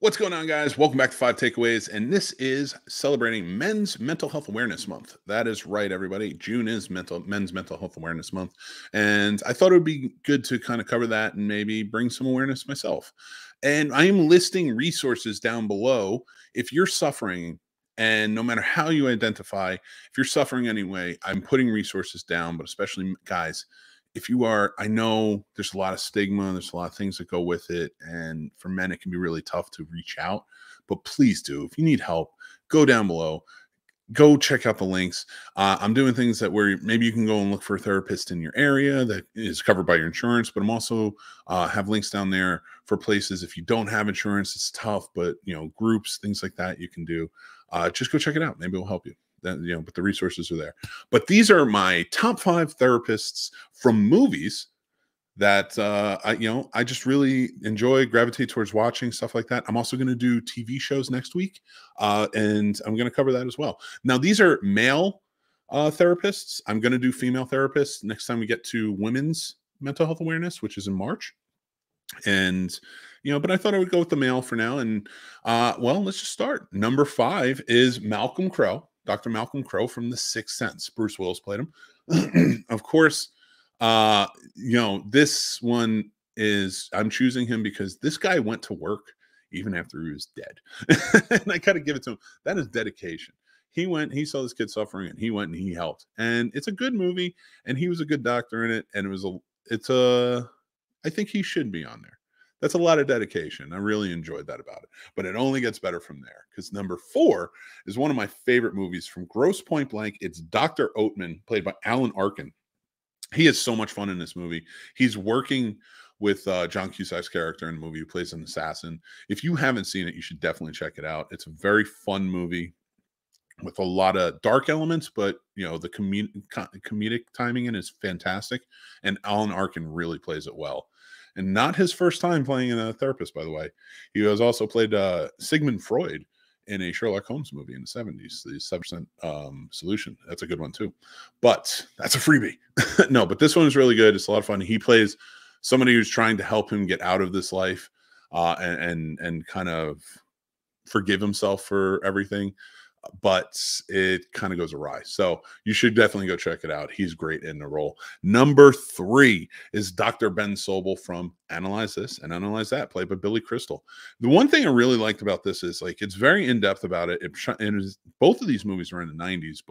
What's going on, guys? Welcome back to Five Takeaways, and this is celebrating Men's Mental Health Awareness Month. That is right, everybody. June is Men's Mental Health Awareness Month, and I thought it would be good to kind of cover that and maybe bring some awareness myself. And I am listing resources down below if you're suffering, and no matter how you identify, if you're suffering anyway, I'm putting resources down, but especially guys, if you are, I know there's a lot of stigma, there's a lot of things that go with it. And for men, it can be really tough to reach out. But please do. If you need help, go down below. Go check out the links. I'm doing things that where maybe you can go and look for a therapist in your area that is covered by your insurance. But I'm also have links down there for places if you don't have insurance, it's tough. But groups, things like that, you can do. Just go check it out. Maybe it'll help you. But the resources are there. But these are my top 5 therapists from movies that I just really enjoy, gravitate towards watching stuff like that. I'm also going to do TV shows next week, and I'm going to cover that as well. Now, these are male therapists. I'm going to do female therapists next time we get to women's mental health awareness, which is in March. And but I thought I would go with the male for now. And well, let's just start. Number 5 is Malcolm Crowe. Dr. Malcolm Crowe from The Sixth Sense. Bruce Willis played him. Of course, this one is, I'm choosing him because this guy went to work even after he was dead. And I gotta give it to him. That is dedication. He went, he saw this kid suffering, and he went and he helped. And it's a good movie, and he was a good doctor in it. And I think he should be on there. That's a lot of dedication. I really enjoyed that about it. But it only gets better from there, because number 4 is one of my favorite movies from Grosse Point Blank. It's Dr. Oatman, played by Alan Arkin. He has so much fun in this movie. He's working with John Cusack's character in the movie, who plays an assassin. If you haven't seen it, you should definitely check it out. It's a very fun movie with a lot of dark elements, but the comedic timing in it is fantastic. And Alan Arkin really plays it well. And not his first time playing a therapist, by the way. He has also played Sigmund Freud in a Sherlock Holmes movie in the 70s, the 7% Solution. That's a good one, too. But that's a freebie. No, but this one is really good. It's a lot of fun. He plays somebody who's trying to help him get out of this life and kind of forgive himself for everything. But it kind of goes awry. So you should definitely go check it out. He's great in the role. Number 3 is Dr. Ben Sobel from Analyze This and Analyze That, played by Billy Crystal. The one thing I really liked about this is it's very in-depth about it. Both of these movies are in the 90s.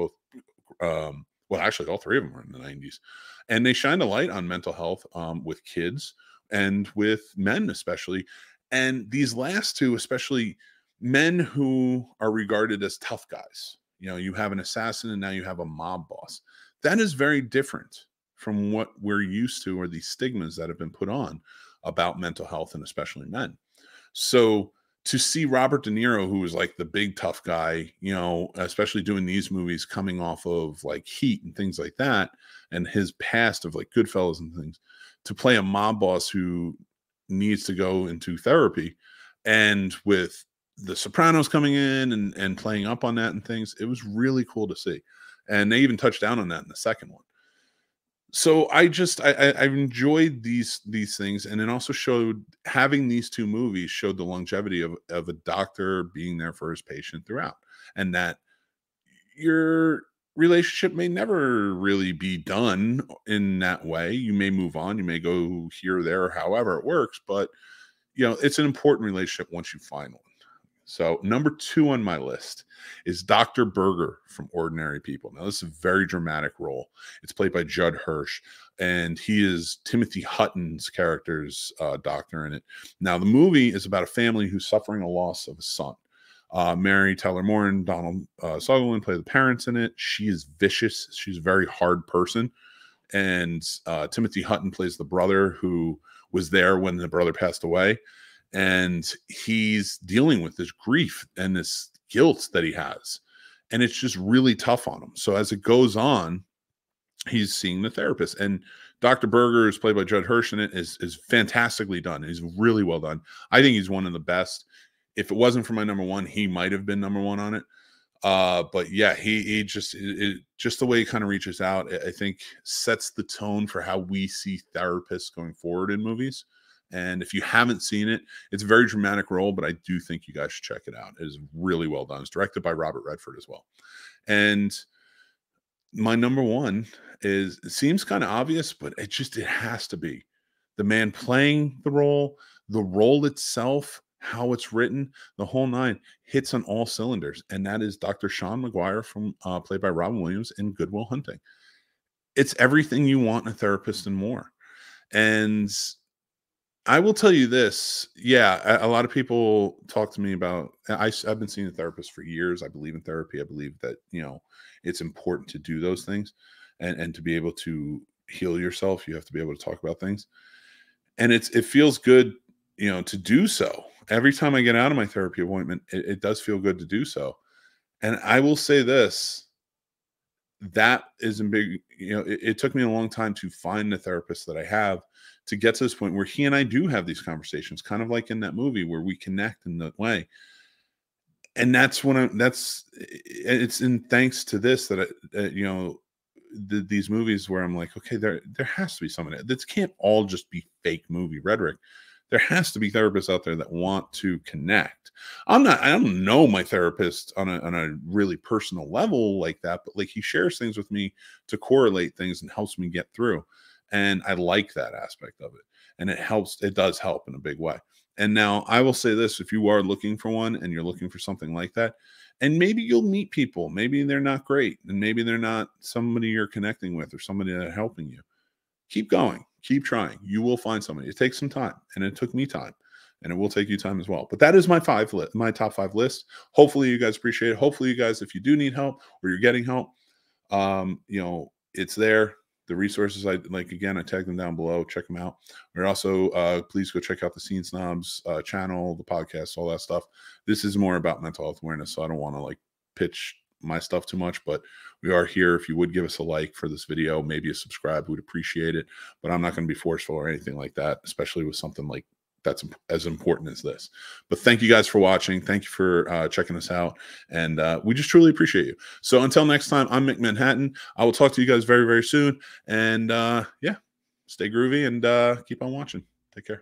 Well, actually, all 3 of them are in the 90s. And they shine a light on mental health with kids and with men especially. And these last 2, especially men who are regarded as tough guys. You have an assassin and now you have a mob boss. That is very different from what we're used to, or these stigmas that have been put on about mental health and especially men. So to see Robert De Niro, who was like the big tough guy, especially doing these movies coming off of like Heat and things like that, and his past of like Goodfellas and things, to play a mob boss who needs to go into therapy, and with The Sopranos coming in and playing up on that and things, it was really cool to see. And they even touched down on that in the second one. So I enjoyed these things. And it also showed, having these 2 movies showed the longevity of a doctor being there for his patient throughout, and that your relationship may never really be done in that way. You may move on, you may go here or there, however it works, but it's an important relationship once you find one. So number 2 on my list is Dr. Berger from Ordinary People. Now, this is a very dramatic role. It's played by Judd Hirsch, and he is Timothy Hutton's character's doctor in it. Now, the movie is about a family who's suffering a loss of a son. Mary Tyler Moore and Donald Sutherland play the parents in it. She is vicious. She's a very hard person. And Timothy Hutton plays the brother who was there when the brother passed away. And he's dealing with this grief and this guilt that he has. And it's just really tough on him. So as it goes on, he's seeing the therapist. And Dr. Berger, is played by Judd Hirsch in it, is fantastically done. He's really well done. I think he's one of the best. If it wasn't for my number 1, he might have been number 1 on it. But yeah, he just the way he kind of reaches out, I think sets the tone for how we see therapists going forward in movies. And if you haven't seen it, it's a very dramatic role, but I do think you guys should check it out. It is really well done. It's directed by Robert Redford as well. And my number one is, it seems kind of obvious, but it has to be the man playing the role itself, how it's written, the whole nine hits on all cylinders. And that is Dr. Sean McGuire from played by Robin Williams in Good Will Hunting. It's everything you want in a therapist and more. And I will tell you this. Yeah, a lot of people talk to me about, I've been seeing a therapist for years. I believe in therapy. I believe that, it's important to do those things and to be able to heal yourself. You have to be able to talk about things. And it feels good, to do so. Every time I get out of my therapy appointment, it does feel good to do so. And I will say this, that is a big, it took me a long time to find the therapist that I have to get to this point where he and I do have these conversations, kind of like in that movie where we connect in that way. And that's when it's in thanks to this that these movies where I'm like, okay, there has to be someone. This can't all just be fake movie rhetoric. There has to be therapists out there that want to connect. I don't know my therapist on a really personal level like that, but like he shares things with me to correlate things and helps me get through. And I like that aspect of it. And it does help in a big way. And now I will say this, if you are looking for one and you're looking for something like that, and maybe you'll meet people, maybe they're not great, and maybe they're not somebody you're connecting with or somebody that's helping you. Keep going, keep trying. You will find somebody. It takes some time, and it took me time, and it will take you time as well. But that is my top 5 list. Hopefully you guys appreciate it. Hopefully you guys, if you do need help or you're getting help, it's there. The resources, I tagged them down below. Check them out. We're also, please go check out the Scene Snobs channel, the podcast, all that stuff. This is more about mental health awareness, so I don't want to pitch my stuff too much, but we are here. If you would give us a like for this video, maybe a subscribe, we'd appreciate it. But I'm not going to be forceful or anything like that, especially with something like that's as important as this. But thank you guys for watching. Thank you for checking us out. And we just truly appreciate you. So until next time, I'm Mick Manhattan. I will talk to you guys very, very soon. And yeah, stay groovy and keep on watching. Take care.